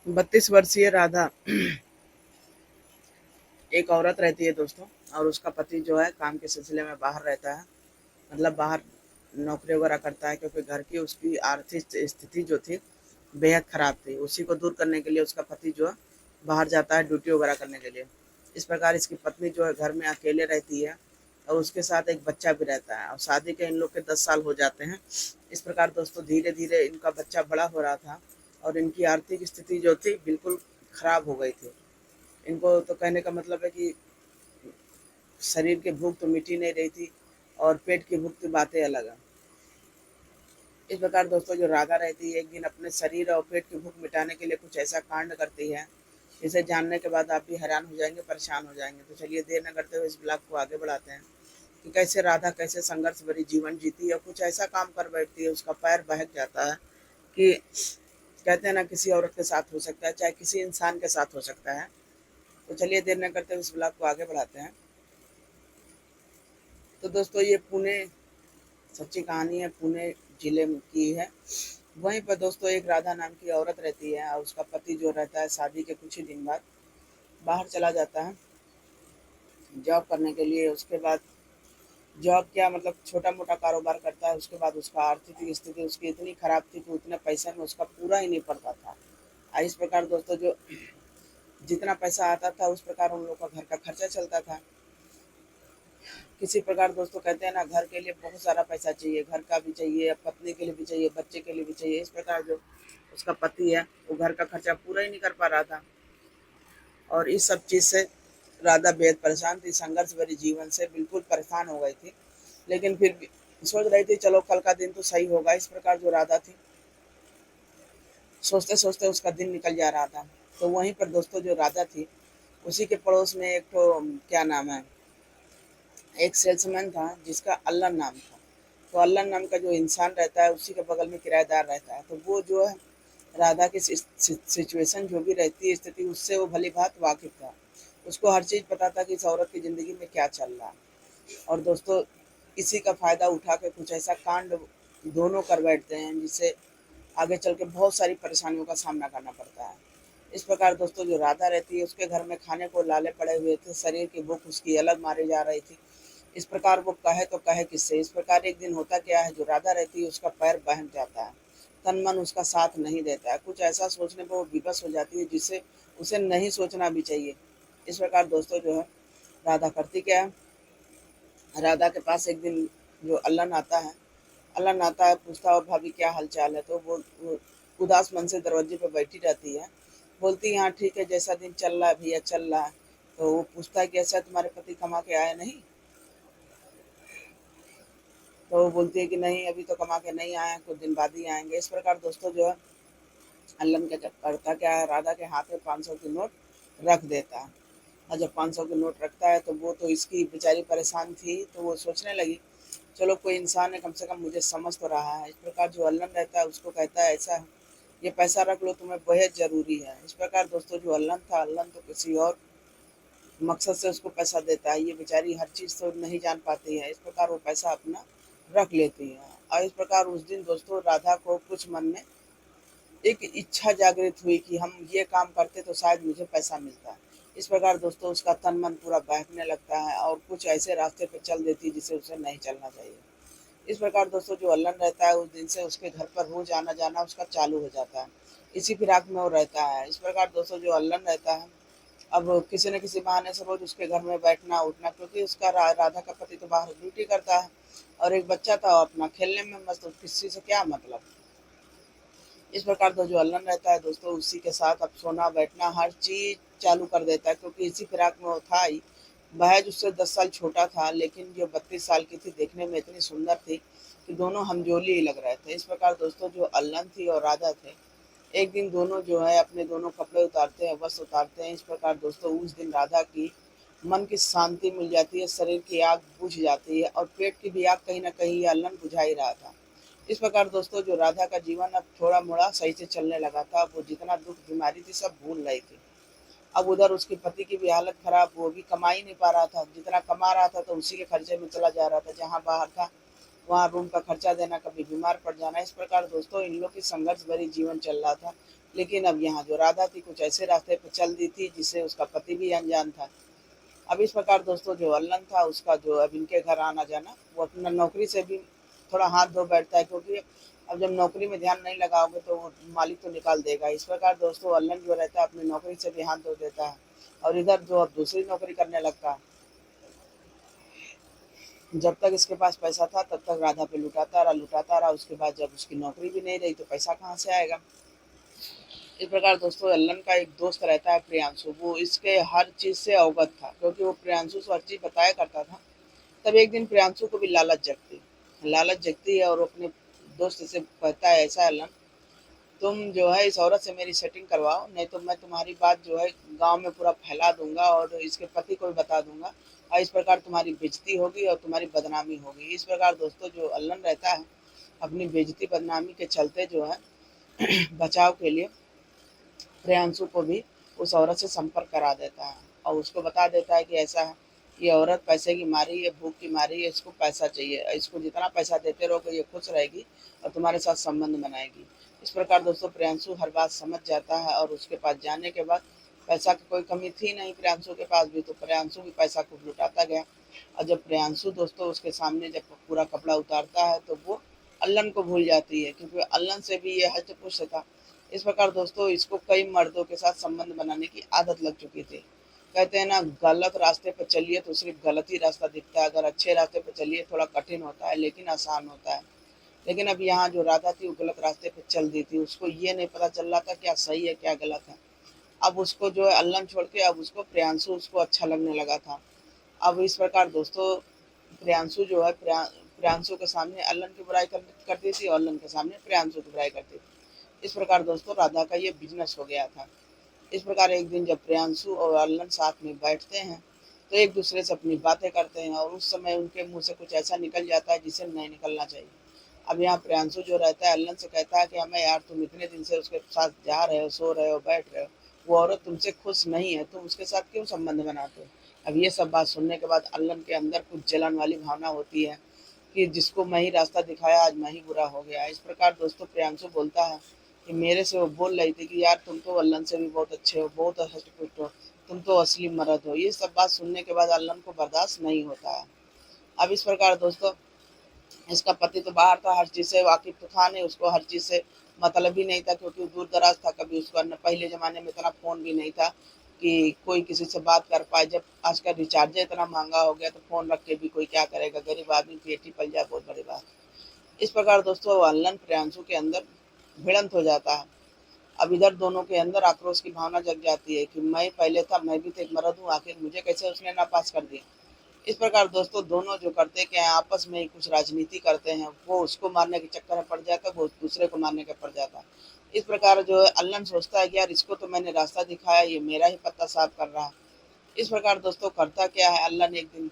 32 वर्षीय राधा एक औरत रहती है दोस्तों। और उसका पति जो है काम के सिलसिले में बाहर रहता है, मतलब बाहर नौकरी वगैरह करता है, क्योंकि घर की उसकी आर्थिक स्थिति जो थी बेहद खराब थी। उसी को दूर करने के लिए उसका पति जो है बाहर जाता है ड्यूटी वगैरह करने के लिए। इस प्रकार इसकी पत्नी जो है घर में अकेले रहती है और उसके साथ एक बच्चा भी रहता है, और शादी के इन लोग के 10 साल हो जाते हैं। इस प्रकार दोस्तों धीरे धीरे इनका बच्चा बड़ा हो रहा था और इनकी आर्थिक स्थिति जो थी बिल्कुल खराब हो गई थी। इनको तो कहने का मतलब है कि शरीर की भूख तो मिट ही नहीं रही थी और पेट की भूख की बातें अलग है। इस प्रकार दोस्तों जो राधा रहती है एक दिन अपने शरीर और पेट की भूख मिटाने के लिए कुछ ऐसा कांड करती है, जिसे जानने के बाद आप भी हैरान हो जाएंगे, परेशान हो जाएंगे। तो चलिए देर न करते हुए इस ब्लॉग को आगे बढ़ाते हैं कि कैसे राधा कैसे संघर्ष भरी जीवन जीती है और कुछ ऐसा काम कर बैठती है उसका पैर बहक जाता है कि कहते हैं ना, किसी औरत के साथ हो सकता है, चाहे किसी इंसान के साथ हो सकता है। तो चलिए देर न करते हुए इस ब्लॉग को आगे बढ़ाते हैं। तो दोस्तों ये पुणे सच्ची कहानी है, पुणे जिले की है। वहीं पर दोस्तों एक राधा नाम की औरत रहती है और उसका पति जो रहता है शादी के कुछ ही दिन बाद बाहर चला जाता है जॉब करने के लिए। उसके बाद जॉब क्या मतलब छोटा मोटा कारोबार करता है। उसके बाद उसका आर्थिक स्थिति उसकी इतनी खराब थी कि उतने पैसे में उसका पूरा ही नहीं पड़ता था। इस प्रकार दोस्तों जो जितना पैसा आता था उस प्रकार उन लोगों का घर का खर्चा चलता था। किसी प्रकार दोस्तों कहते हैं ना, घर के लिए बहुत सारा पैसा चाहिए, घर का भी चाहिए, पत्नी के लिए भी चाहिए, बच्चे के लिए भी चाहिए। इस प्रकार जो उसका पति है वो घर का खर्चा पूरा ही नहीं कर पा रहा था और इस सब चीज़ से राधा बेहद परेशान थी, संघर्ष भरी जीवन से बिल्कुल परेशान हो गई थी। लेकिन फिर भी सोच रही थी चलो कल का दिन तो सही होगा। इस प्रकार जो राधा थी सोचते सोचते उसका दिन निकल जा रहा था। तो वहीं पर दोस्तों जो राधा थी उसी के पड़ोस में एक तो क्या नाम है, एक सेल्समैन था जिसका अल्लन नाम था। तो अल्लन नाम का जो इंसान रहता है उसी के बगल में किराएदार रहता है। तो वो जो है राधा की सिचुएशन जो भी रहती है स्थिति उससे वो भली भांति वाकिफ था। उसको हर चीज़ पता था कि इस औरत की ज़िंदगी में क्या चल रहा है। और दोस्तों इसी का फ़ायदा उठा के कुछ ऐसा कांड दोनों कर बैठते हैं जिससे आगे चल के बहुत सारी परेशानियों का सामना करना पड़ता है। इस प्रकार दोस्तों जो राधा रहती है उसके घर में खाने को लाले पड़े हुए थे, शरीर की भूख उसकी अलग मारी जा रही थी। इस प्रकार वो कहे तो कहे किससे। इस प्रकार एक दिन होता क्या है, जो राधा रहती है उसका पैर बहक जाता है, तन मन उसका साथ नहीं देता है, कुछ ऐसा सोचने पर वो विवश हो जाती है जिससे उसे नहीं सोचना भी चाहिए। इस प्रकार दोस्तों जो है राधा करती क्या है, राधा के पास एक दिन जो अल्लन आता है, अल्लन आता है पूछता है भाभी क्या हाल चाल है। तो वो उदास मन से दरवाजे पे बैठी रहती है, बोलती है हाँ ठीक है, जैसा दिन चल रहा है भैया चल रहा है। तो वो पूछता है कि ऐसा तुम्हारे पति कमा के आए नहीं। तो वो बोलती है कि नहीं अभी तो कमा के नहीं आए हैं, कुछ दिन बाद ही आएंगे। इस प्रकार दोस्तों जो है अल्लन क्या करता क्या है, राधा के हाथ में 500 की नोट रख देता है। और जब 500 की नोट रखता है तो वो तो इसकी बेचारी परेशान थी, तो वो सोचने लगी चलो कोई इंसान है कम से कम मुझे समझ तो रहा है। इस प्रकार जो अल्लन रहता है उसको कहता है ऐसा है, ये पैसा रख लो तुम्हें बेहद ज़रूरी है। इस प्रकार दोस्तों जो अल्लन था, अल्लन तो किसी और मकसद से उसको पैसा देता है, ये बेचारी हर चीज़ तो नहीं जान पाती है। इस प्रकार वो पैसा अपना रख लेती है। और इस प्रकार उस दिन दोस्तों राधा को कुछ मन में एक इच्छा जागृत हुई कि हम ये काम करते तो शायद मुझे पैसा मिलता। इस प्रकार दोस्तों उसका तन मन पूरा बहकने लगता है और कुछ ऐसे रास्ते पर चल देती है जिसे उसे नहीं चलना चाहिए। इस प्रकार दोस्तों जो अल्लन रहता है उस दिन से उसके घर पर रोज आना जाना उसका चालू हो जाता है, इसी फिराक में वो रहता है। इस प्रकार दोस्तों जो अल्लन रहता है अब किसी न किसी बहाने से रोज उसके घर में बैठना उठना, क्योंकि उसका राधा का पति तो बाहर ड्यूटी करता है और एक बच्चा था अपना खेलने में मस्त, तो किसी से क्या मतलब। इस प्रकार तो जो अल्लन रहता है दोस्तों उसी के साथ अब सोना बैठना हर चीज चालू कर देता है, क्योंकि इसी फिराक में वो था ही। महज उससे 10 साल छोटा था, लेकिन जो 32 साल की थी देखने में इतनी सुंदर थी कि दोनों हमजोली ही लग रहे थे। इस प्रकार दोस्तों जो अल्लन थी और राधा थे, एक दिन दोनों जो है अपने दोनों कपड़े उतारते हैं, वस्त्र उतारते हैं। इस प्रकार दोस्तों उस दिन राधा की मन की शांति मिल जाती है, शरीर की आग बुझ जाती है और पेट की भी आग कहीं ना कहीं ये अल्लन बुझा ही रहा था। इस प्रकार दोस्तों जो राधा का जीवन अब थोड़ा मोड़ा सही से चलने लगा था। वो जितना दुख बीमारी थी सब भूल रही थी। अब उधर उसके पति की भी हालत खराब, वो भी कमा ही नहीं पा रहा था, जितना कमा रहा था तो उसी के खर्चे में चला जा रहा था। जहाँ बाहर था वहाँ रूम का खर्चा देना, कभी बीमार पड़ जाना। इस प्रकार दोस्तों इन लोग की संघर्ष भरी जीवन चल रहा था। लेकिन अब यहाँ जो राधा थी कुछ ऐसे रास्ते पर चल दी थी जिससे उसका पति भी अनजान था। अब इस प्रकार दोस्तों जो अल्लन था उसका जो अब इनके घर आना जाना, वो अपना नौकरी से भी थोड़ा हाथ धो बैठता है, क्योंकि अब जब नौकरी में ध्यान नहीं लगाओगे तो वो मालिक तो निकाल देगा। इस प्रकार दोस्तों अल्लन जो रहता है अपनी नौकरी से भी हाथ धो देता है और इधर जो अब दूसरी नौकरी करने लगता है। जब तक इसके पास पैसा था तब तक राधा पे लुटाता रहा। उसके बाद जब उसकी नौकरी भी नहीं रही तो पैसा कहाँ से आएगा। इस प्रकार दोस्तों अल्लन का एक दोस्त रहता है प्रियांशु, वो इसके हर चीज़ से अवगत था, क्योंकि वो प्रियांशु से हर चीज़ बताया करता था। तब एक दिन प्रियांशु को भी लालच जगती है और वो अपने दोस्त से कहता है, ऐसा अल्लन, तुम जो है इस औरत से मेरी सेटिंग करवाओ, नहीं तो मैं तुम्हारी बात जो है गांव में पूरा फैला दूंगा और इसके पति को भी बता दूंगा, और इस प्रकार तुम्हारी बेइज्जती होगी और तुम्हारी बदनामी होगी। इस प्रकार दोस्तों जो अल्लन रहता है अपनी बेइज्जती बदनामी के चलते जो है बचाव के लिए प्रियांशु को भी उस औरत से संपर्क करा देता है और उसको बता देता है कि ऐसा है, ये औरत पैसे की मारी है, भूख की मारी है, इसको पैसा चाहिए, इसको जितना पैसा देते रहोगे ये खुश रहेगी और तुम्हारे साथ संबंध बनाएगी। इस प्रकार दोस्तों प्रियांशु हर बात समझ जाता है और उसके पास जाने के बाद पैसा की कोई कमी थी नहीं प्रियांशु के पास भी, तो प्रियांशु भी पैसा खूब लुटाता गया। और जब प्रियांशु दोस्तों उसके सामने जब पूरा कपड़ा उतारता है तो वो अल्लन को भूल जाती है, क्योंकि अल्लन से भी ये हष्ट-पुष्ट था। इस प्रकार दोस्तों इसको कई मर्दों के साथ संबंध बनाने की आदत लग चुकी थी। कहते हैं ना, गलत रास्ते पर चलिए तो सिर्फ गलत ही रास्ता दिखता है, अगर अच्छे रास्ते पर चलिए थोड़ा कठिन होता है लेकिन आसान होता है। लेकिन अब यहाँ जो राधा थी वो गलत रास्ते पर चल दी थी, उसको ये नहीं पता चल रहा था क्या सही है क्या गलत है। अब उसको जो है अल्लन छोड़ के अब उसको प्रियांशु उसको अच्छा लगने लगा था। अब इस प्रकार दोस्तों प्रियांशु जो है प्रियांशु के सामने अल्लन की बुराई करती थी और अल्लन के सामने प्रियांशु की बुराई करती थी। इस प्रकार दोस्तों राधा का ये बिजनेस हो गया था। इस प्रकार एक दिन जब प्रियांशु और अल्लन साथ में बैठते हैं तो एक दूसरे से अपनी बातें करते हैं और उस समय उनके मुंह से कुछ ऐसा निकल जाता है जिसे नहीं निकलना चाहिए। अब यहाँ प्रियांशु जो रहता है अल्लन से कहता है कि हमें यार तुम इतने दिन से उसके साथ जा रहे हो, सो रहे हो, बैठ रहे हो, वो औरत तुमसे खुश नहीं है, तुम उसके साथ क्यों संबंध बनाते हो। अब ये सब बात सुनने के बाद अल्लन के अंदर कुछ जलन वाली भावना होती है कि जिसको मैं ही रास्ता दिखाया आज मैं ही बुरा हो गया। इस प्रकार दोस्तों प्रियांशु बोलता है कि मेरे से वो बोल रही थी कि यार तुम तो अल्लन से भी बहुत अच्छे हो, बहुत हष्ट-पुष्ट हो, तुम तो असली मर्द हो। ये सब बात सुनने के बाद अल्लन को बर्दाश्त नहीं होता है। अब इस प्रकार दोस्तों इसका पति तो बाहर था, हर चीज़ से वाकिफ तो था नहीं, उसको हर चीज़ से मतलब ही नहीं था, क्योंकि वो दूर दराज था। कभी उसका न पहले ज़माने में इतना फ़ोन भी नहीं था कि कोई किसी से बात कर पाए। जब आज का रिचार्ज इतना महंगा हो गया तो फ़ोन रख के भी कोई क्या करेगा, गरीब आदमी पेट ही पल जाए बहुत बड़ी बात। इस प्रकार दोस्तों अल्लन प्रियांशु के अंदर भिड़ंत हो जाता है। अब इधर दोनों के अंदर आक्रोश की भावना जग जाती है कि मैं पहले था, मैं भी तो एक मर्द हूँ, आखिर मुझे कैसे उसने नापास कर दिया। इस प्रकार दोस्तों दोनों जो करते क्या है आपस में ही कुछ राजनीति करते हैं, वो उसको मारने के चक्कर में पड़ जाता है, वो दूसरे को मारने का पड़ जाता है। इस प्रकार जो है अल्लन सोचता है कि यार इसको तो मैंने रास्ता दिखाया, ये मेरा ही पत्ता साफ कर रहा है। इस प्रकार दोस्तों करता क्या है, अल्लन एक दिन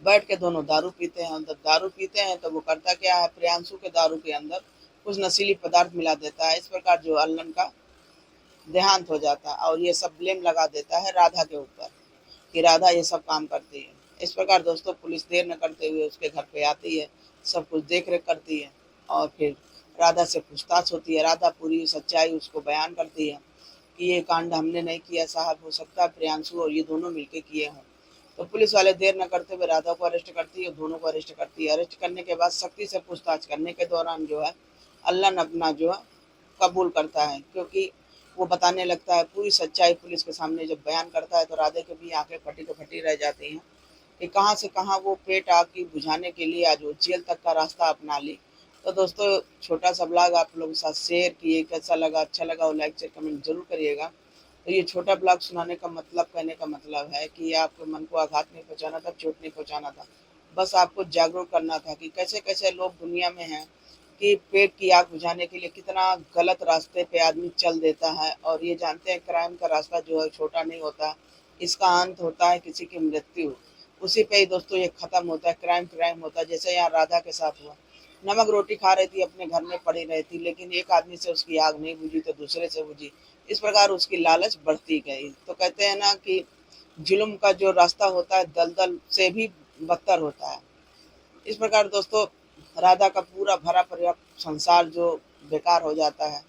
बैठ के दोनों दारू पीते हैं। जब दारू पीते हैं तो वो करता क्या है, प्रियांशु के दारू के अंदर कुछ नशीली पदार्थ मिला देता है। इस प्रकार जो अल्लन का देहांत हो जाता है और ये सब ब्लेम लगा देता है राधा के ऊपर कि राधा ये सब काम करती है। इस प्रकार दोस्तों पुलिस देर न करते हुए उसके घर पे आती है, सब कुछ देख रेख करती है और फिर राधा से पूछताछ होती है। राधा पूरी सच्चाई उसको बयान करती है कि ये कांड हमने नहीं किया साहब, हो सकता है प्रियांशु और ये दोनों मिलके किए हों। तो पुलिस वाले देर न करते हुए राधा को अरेस्ट करती है, दोनों को अरेस्ट करती है। अरेस्ट करने के बाद सख्ती से पूछताछ करने के दौरान जो है अल्लन अपना जो है कबूल करता है, क्योंकि वो बताने लगता है पूरी सच्चाई पुलिस के सामने। जब बयान करता है तो राधे की भी आंखें फटी तो फटी रह जाती हैं कि कहाँ से कहाँ वो पेट आग की बुझाने के लिए आज वो जेल तक का रास्ता अपना ली। तो दोस्तों छोटा सा ब्लॉग आप लोगों के साथ शेयर किए, कैसा लगा, अच्छा लगा वो लाइक शेयर कमेंट जरूर करिएगा। तो ये छोटा ब्लॉग सुनाने का मतलब, कहने का मतलब है कि आपके मन को आघात नहीं पहुंचाना था, चोट नहीं पहुंचाना था, बस आपको जागरूक करना था कि कैसे कैसे लोग दुनिया में हैं कि पेट की आग बुझाने के लिए कितना गलत रास्ते पे आदमी चल देता है। और ये जानते हैं क्राइम का रास्ता जो है छोटा नहीं होता, इसका अंत होता है किसी की मृत्यु। उसी पे ही दोस्तों ये खत्म होता है, क्राइम क्राइम होता है। जैसे यहाँ राधा के साथ हुआ, नमक रोटी खा रही थी, अपने घर में पड़ी रही थी, लेकिन एक आदमी से उसकी आग नहीं बुझी तो दूसरे से बुझी। इस प्रकार उसकी लालच बढ़ती गई। तो कहते हैं ना कि जुल्म का जो रास्ता होता है दलदल से भी बदतर होता है। इस प्रकार दोस्तों राधा का पूरा भरा पर्याप्त संसार जो बेकार हो जाता है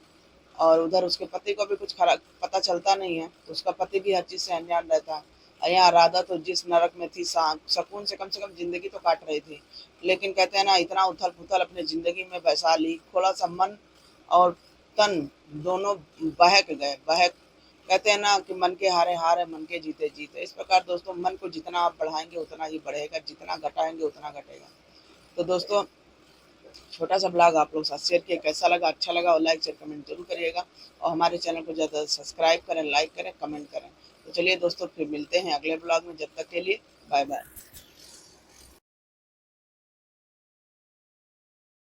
और उधर उसके पति को भी कुछ खराब पता चलता नहीं है, तो उसका पति भी हर चीज़ से अनजान रहता है। और यहाँ राधा तो जिस नरक में थी, सकून से कम ज़िंदगी तो काट रही थी, लेकिन कहते हैं ना, इतना उथल-पुथल अपने ज़िंदगी में बसा ली, थोड़ा-सा मन और तन दोनों बहक गए। कहते हैं ना कि मन के हारे हार है, मन के जीते जीत है। इस प्रकार दोस्तों, मन को जितना आप बढ़ाएँगे उतना ही बढ़ेगा, जितना घटाएँगे उतना घटेगा। तो दोस्तों, छोटा सा ब्लॉग आप लोग साथ शेयर किया, कैसा लगा, अच्छा लगा और लाइक शेयर कमेंट जरूर करिएगा। और हमारे चैनल को ज़्यादा सब्सक्राइब करें, लाइक करें, कमेंट करें। तो चलिए दोस्तों, फिर मिलते हैं अगले ब्लॉग में। जब तक के लिए बाय बाय।